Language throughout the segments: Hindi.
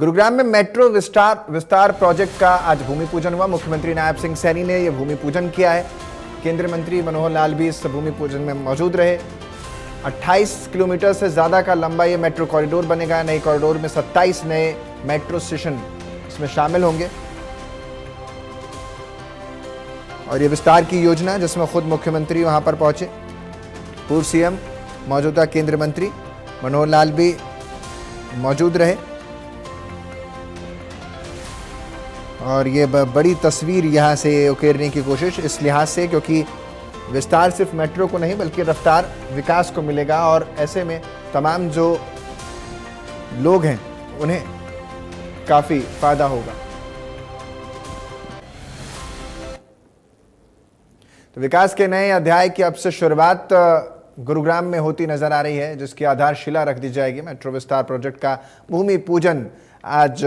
गुरुग्राम में मेट्रो विस्तार प्रोजेक्ट का आज भूमि पूजन हुआ। मुख्यमंत्री नायब सिंह सैनी ने यह भूमि पूजन किया है। केंद्रीय मंत्री मनोहर लाल भी इस भूमि पूजन में मौजूद रहे। 28 किलोमीटर से ज्यादा का लंबा ये मेट्रो कॉरिडोर बनेगा। नए कॉरिडोर में 27 नए मेट्रो स्टेशन इसमें शामिल होंगे और ये विस्तार की योजना जिसमें खुद मुख्यमंत्री वहां पर पहुंचे, पूर्व सीएम मौजूदा केंद्रीय मंत्री मनोहर लाल भी मौजूद रहे और ये बड़ी तस्वीर यहाँ से उकेरने की कोशिश इस लिहाज से क्योंकि विस्तार सिर्फ मेट्रो को नहीं बल्कि रफ्तार विकास को मिलेगा और ऐसे में तमाम जो लोग हैं उन्हें काफी फायदा होगा। तो विकास के नए अध्याय की अब से शुरुआत गुरुग्राम में होती नजर आ रही है, जिसकी आधारशिला रख दी जाएगी। मेट्रो विस्तार प्रोजेक्ट का भूमि पूजन आज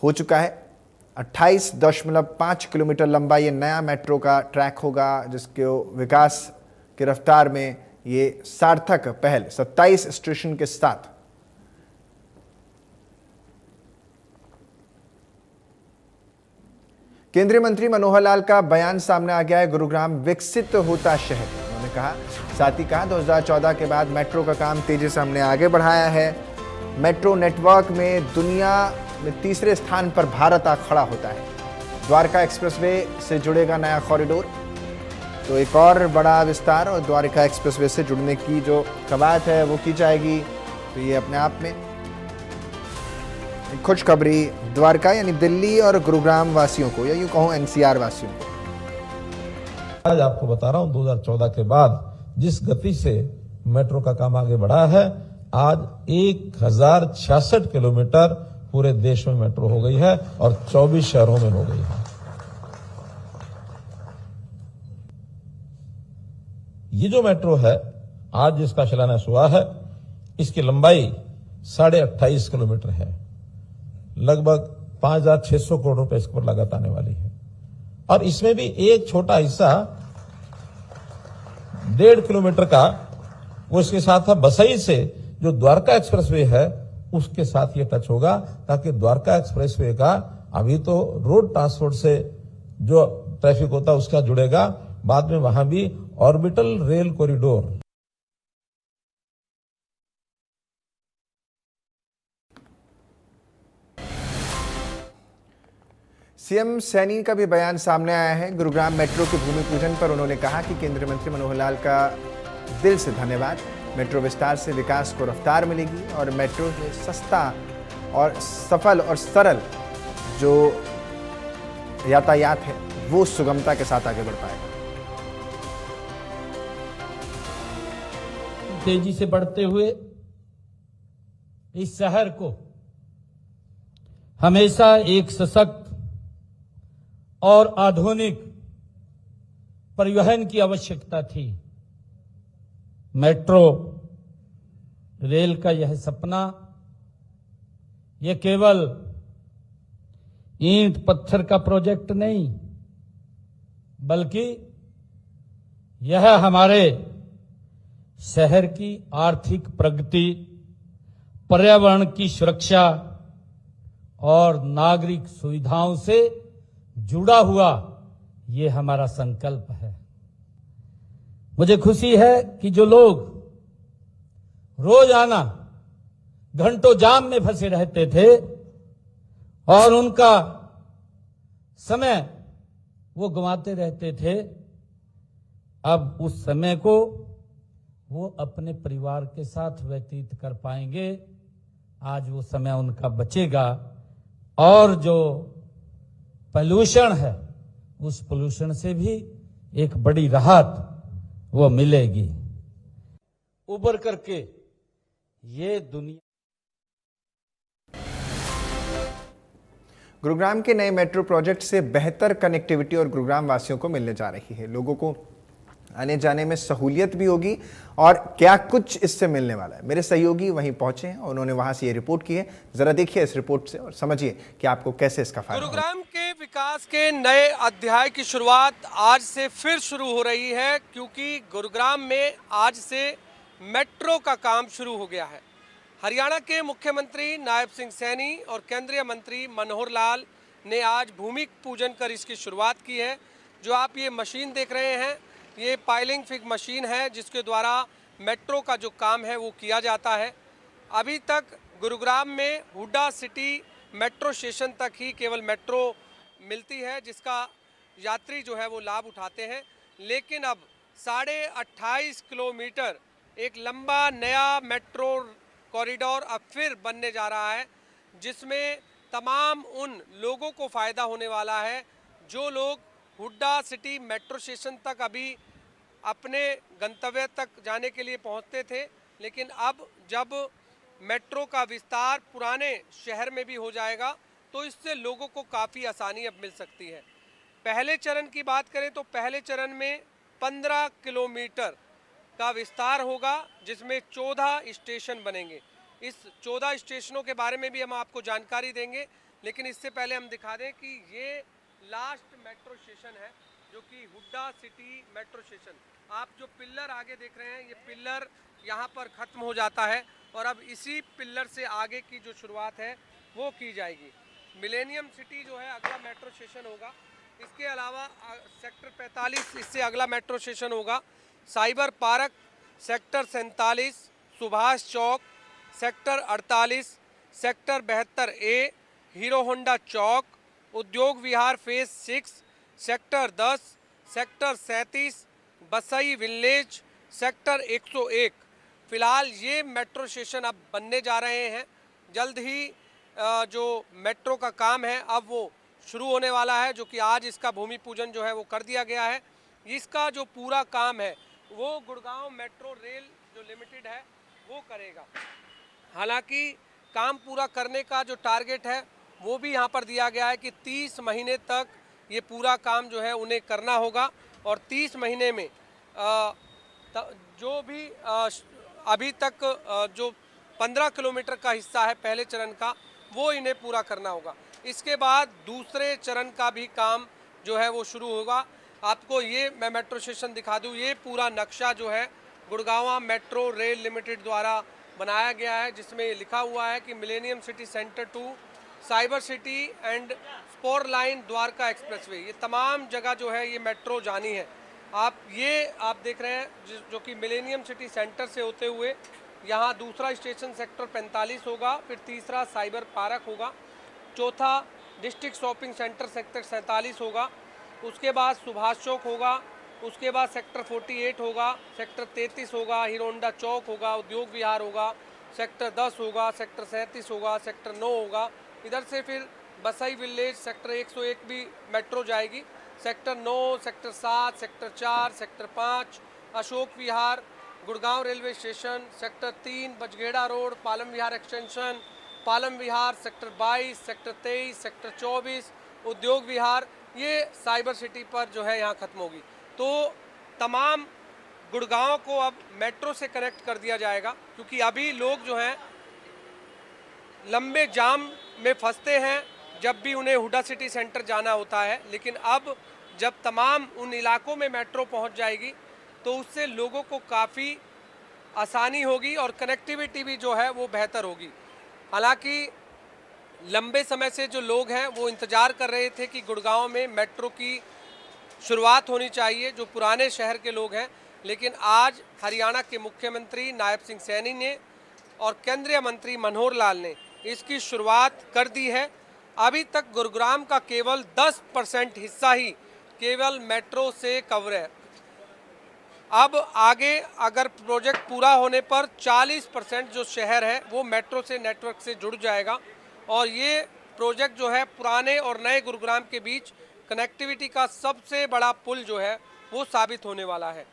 हो चुका है। 28.5 किलोमीटर लंबा ये नया मेट्रो का ट्रैक होगा, जिसके विकास की रफ्तार में ये सार्थक पहल 27 स्टेशन के साथ केंद्रीय मंत्री मनोहर लाल का बयान सामने आ गया है। गुरुग्राम विकसित होता शहर, उन्होंने कहा। साथ ही कहा 2014 के बाद मेट्रो का काम तेजी से हमने आगे बढ़ाया है। मेट्रो नेटवर्क में दुनिया में तीसरे स्थान पर भारत आ खड़ा होता है। द्वारका एक्सप्रेसवे से जुड़ेगा नया कॉरिडोर, तो एक और बड़ा विस्तार और द्वारका एक्सप्रेसवे से जुड़ने की जो कवायद है वो की जाएगी। तो ये अपने आप में खुशखबरी द्वारका यानी दिल्ली और गुरुग्राम वासियों को, या यूं कहूं एनसीआर वासियों को। आज आपको बता रहा हूं 2014 के बाद जिस गति से मेट्रो का काम आगे बढ़ा है, आज 1066 किलोमीटर पूरे देश में मेट्रो हो गई है और 24 शहरों में हो गई है। ये जो मेट्रो है आज जिसका शिलान्यास हुआ है, इसकी लंबाई 28.5 किलोमीटर है। लगभग 5,600 करोड़ रुपए इस पर लागत आने वाली है और इसमें भी एक छोटा हिस्सा 1.5 किलोमीटर का वो इसके साथ है। बसई से जो द्वारका एक्सप्रेसवे है उसके साथ ये टच होगा, ताकि द्वारका एक्सप्रेसवे का अभी तो रोड ट्रांसपोर्ट से जो ट्रैफिक होता है उसका जुड़ेगा, बाद में वहां भी orbital rail corridor. CM Saini का भी बयान सामने आया है। गुरुग्राम मेट्रो के भूमि पूजन पर उन्होंने कहा कि केंद्रीय मंत्री मनोहर लाल का दिल से धन्यवाद। मेट्रो विस्तार से विकास को रफ्तार मिलेगी और मेट्रो में सस्ता और सफल और सरल जो यातायात है वो सुगमता के साथ आगे बढ़ पाएगा। तेजी से बढ़ते हुए इस शहर को हमेशा एक सशक्त और आधुनिक परिवहन की आवश्यकता थी। मेट्रो रेल का यह सपना यह केवल ईंट पत्थर का प्रोजेक्ट नहीं, बल्कि यह हमारे शहर की आर्थिक प्रगति, पर्यावरण की सुरक्षा और नागरिक सुविधाओं से जुड़ा हुआ ये हमारा संकल्प है। मुझे खुशी है कि जो लोग रोजाना घंटों जाम में फंसे रहते थे और उनका समय वो गंवाते रहते थे, अब उस समय को वो अपने परिवार के साथ व्यतीत कर पाएंगे। आज वो समय उनका बचेगा और जो पोल्यूशन है उस पोल्यूशन से भी एक बड़ी राहत वो मिलेगी। उबर करके ये दुनिया। गुरुग्राम के नए मेट्रो प्रोजेक्ट से बेहतर कनेक्टिविटी और गुरुग्राम वासियों को मिलने जा रही है। लोगों को आने जाने में सहूलियत भी होगी और क्या कुछ इससे मिलने वाला है। मेरे सहयोगी वहीं पहुंचे हैं और उन्होंने वहां से ये रिपोर्ट की है। जरा देखिए इस रिपोर्ट से और समझिए कि आपको कैसे इसका फायदा होगा। गुरुग्राम के विकास के नए अध्याय की शुरुआत आज से फिर शुरू हो रही है, क्योंकि गुरुग्राम में आज से मेट्रो का काम शुरू हो गया है। हरियाणा के मुख्यमंत्री नायब सिंह सैनी और केंद्रीय मंत्री मनोहर लाल ने आज भूमि पूजन कर इसकी शुरुआत की है। जो आप ये मशीन देख रहे हैं, ये पाइलिंग फिग मशीन है जिसके द्वारा मेट्रो का जो काम है वो किया जाता है। अभी तक गुरुग्राम में हुड्डा सिटी मेट्रो स्टेशन तक ही केवल मेट्रो मिलती है, जिसका यात्री जो है वो लाभ उठाते हैं। लेकिन अब 28.5 किलोमीटर एक लंबा नया मेट्रो कॉरिडोर अब फिर बनने जा रहा है, जिसमें तमाम उन लोगों को फ़ायदा होने वाला है जो लोग हुड्डा सिटी मेट्रो स्टेशन तक अभी अपने गंतव्य तक जाने के लिए पहुंचते थे। लेकिन अब जब मेट्रो का विस्तार पुराने शहर में भी हो जाएगा तो इससे लोगों को काफ़ी आसानी अब मिल सकती है। पहले चरण की बात करें तो पहले चरण में 15 किलोमीटर का विस्तार होगा, जिसमें 14 स्टेशन बनेंगे। इस 14 स्टेशनों के बारे में भी हम आपको जानकारी देंगे, लेकिन इससे पहले हम दिखा दें कि ये लास्ट मेट्रो स्टेशन है जो कि हुड्डा सिटी मेट्रो स्टेशन। आप जो पिल्लर आगे देख रहे हैं, ये पिल्लर यहाँ पर ख़त्म हो जाता है और अब इसी पिल्लर से आगे की जो शुरुआत है वो की जाएगी। मिलेनियम सिटी जो है अगला मेट्रो स्टेशन होगा। इसके अलावा सेक्टर 45 इससे अगला मेट्रो स्टेशन होगा। Cyber park sector 47, Subhash Chowk sector 48, sector 72A, Hero Honda Chowk, Udyog Vihar phase 6, sector 10, sector 37, Basai village, sector 101। फिलहाल ये मेट्रो स्टेशन अब बनने जा रहे हैं। जल्द ही जो मेट्रो का काम है अब वो शुरू होने वाला है, जो कि आज इसका भूमि पूजन जो है वो कर दिया गया है। इसका जो पूरा काम है वो गुड़गांव मेट्रो रेल जो लिमिटेड है वो करेगा। हालांकि काम पूरा करने का जो टारगेट है वो भी यहाँ पर दिया गया है कि 30 महीने तक ये पूरा काम जो है उन्हें करना होगा और 30 महीने में जो भी अभी तक जो 15 किलोमीटर का हिस्सा है पहले चरण का वो इन्हें पूरा करना होगा। इसके बाद दूसरे चरण का भी काम जो है वो शुरू होगा। आपको ये मैं मेट्रो स्टेशन दिखा दूँ, ये पूरा नक्शा जो है गुड़गांव मेट्रो रेल लिमिटेड द्वारा बनाया गया है, जिसमें लिखा हुआ है कि millennium city centre 2, cyber city and spore line Dwarka expressway, ये तमाम जगह जो है ये मेट्रो जानी है। आप देख रहे हैं जो कि मिलेनियम सिटी सेंटर से होते हुए यहाँ दूसरा स्टेशन सेक्टर 45 होगा, फिर तीसरा साइबर पार्क होगा, चौथा डिस्ट्रिक्ट शॉपिंग सेंटर सेक्टर 47 होगा, उसके बाद सुभाष चौक होगा, उसके बाद सेक्टर 48 होगा, सेक्टर 33 होगा, हीरो होंडा चौक होगा, उद्योग विहार होगा, सेक्टर 10 होगा, सेक्टर 37 होगा, सेक्टर 9 होगा। इधर से फिर बसई विलेज सेक्टर 101 भी मेट्रो जाएगी, sector 9, sector 7, sector 4, sector 5, Ashok Vihar, Gurgaon railway station, sector 3, Bajghera road, Palam Vihar extension, Palam Vihar, sector 22, sector 23, sector 24, Udyog विहार, ये साइबर सिटी पर जो है यहाँ ख़त्म होगी। तो तमाम गुड़गांव को अब मेट्रो से कनेक्ट कर दिया जाएगा, क्योंकि अभी लोग जो हैं लंबे जाम में फंसते हैं जब भी उन्हें हुड्डा सिटी सेंटर जाना होता है। लेकिन अब जब तमाम उन इलाकों में मेट्रो पहुंच जाएगी तो उससे लोगों को काफ़ी आसानी होगी और कनेक्टिविटी भी जो है वो बेहतर होगी। हालांकि लंबे समय से जो लोग हैं वो इंतज़ार कर रहे थे कि गुड़गांव में मेट्रो की शुरुआत होनी चाहिए, जो पुराने शहर के लोग हैं। लेकिन आज हरियाणा के मुख्यमंत्री नायब सिंह सैनी ने और केंद्रीय मंत्री मनोहर लाल ने इसकी शुरुआत कर दी है। अभी तक गुरुग्राम का केवल 10% हिस्सा ही केवल मेट्रो से कवर है। अब आगे अगर प्रोजेक्ट पूरा होने पर 40% जो शहर है वो मेट्रो से नेटवर्क से जुड़ जाएगा और ये प्रोजेक्ट जो है पुराने और नए गुरुग्राम के बीच कनेक्टिविटी का सबसे बड़ा पुल जो है वो साबित होने वाला है।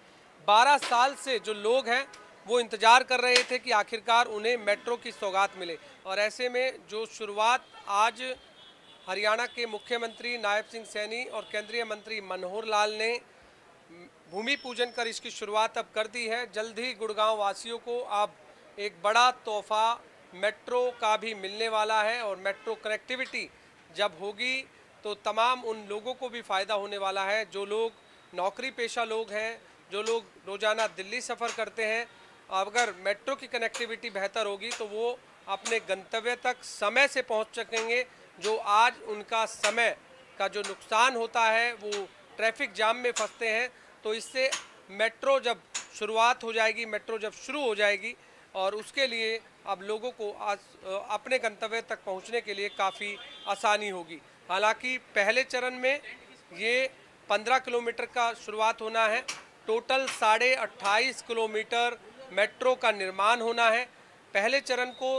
12 साल से जो लोग हैं वो इंतज़ार कर रहे थे कि आखिरकार उन्हें मेट्रो की सौगात मिले, और ऐसे में जो शुरुआत आज हरियाणा के मुख्यमंत्री नायब सिंह सैनी और केंद्रीय मंत्री मनोहर लाल ने भूमि पूजन कर इसकी शुरुआत अब कर दी है। जल्द ही गुड़गांव वासियों को अब एक बड़ा तोहफा मेट्रो का भी मिलने वाला है और मेट्रो कनेक्टिविटी जब होगी तो तमाम उन लोगों को भी फ़ायदा होने वाला है जो लोग नौकरी पेशा लोग हैं, जो लोग रोज़ाना दिल्ली सफ़र करते हैं, अगर मेट्रो की कनेक्टिविटी बेहतर होगी तो वो अपने गंतव्य तक समय से पहुंच सकेंगे। जो आज उनका समय का जो नुकसान होता है, वो ट्रैफिक जाम में फंसते हैं, तो इससे मेट्रो जब शुरुआत हो जाएगी, मेट्रो जब शुरू हो जाएगी और उसके लिए अब लोगों को आज अपने गंतव्य तक पहुंचने के लिए काफ़ी आसानी होगी। हालांकि पहले चरण में ये 15 किलोमीटर का शुरुआत होना है। टोटल 28.5 किलोमीटर मेट्रो का निर्माण होना है। पहले चरण को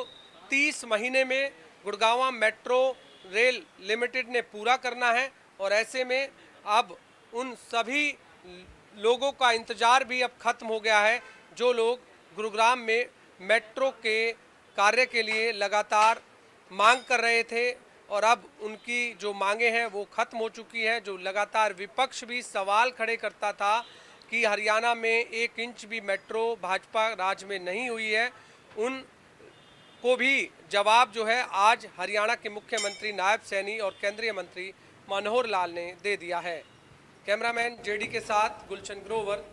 30 महीने में गुड़गांव मेट्रो रेल लिमिटेड ने पूरा करना है और ऐसे में अब उन सभी लोगों का इंतजार भी अब खत्म हो गया है जो लोग गुरुग्राम में मेट्रो के कार्य के लिए लगातार मांग कर रहे थे और अब उनकी जो मांगे हैं वो खत्म हो चुकी है। जो लगातार विपक्ष भी सवाल खड़े करता था कि हरियाणा में 1 इंच भी मेट्रो भाजपा राज में नहीं हुई है, उन को भी जवाब जो है आज हरियाणा के मुख्यमंत्री नायब सैनी और केंद्रीय मंत्री मनोहर लाल ने दे दिया है। कैमरामैन जेडी के साथ गुलशन ग्रोवर,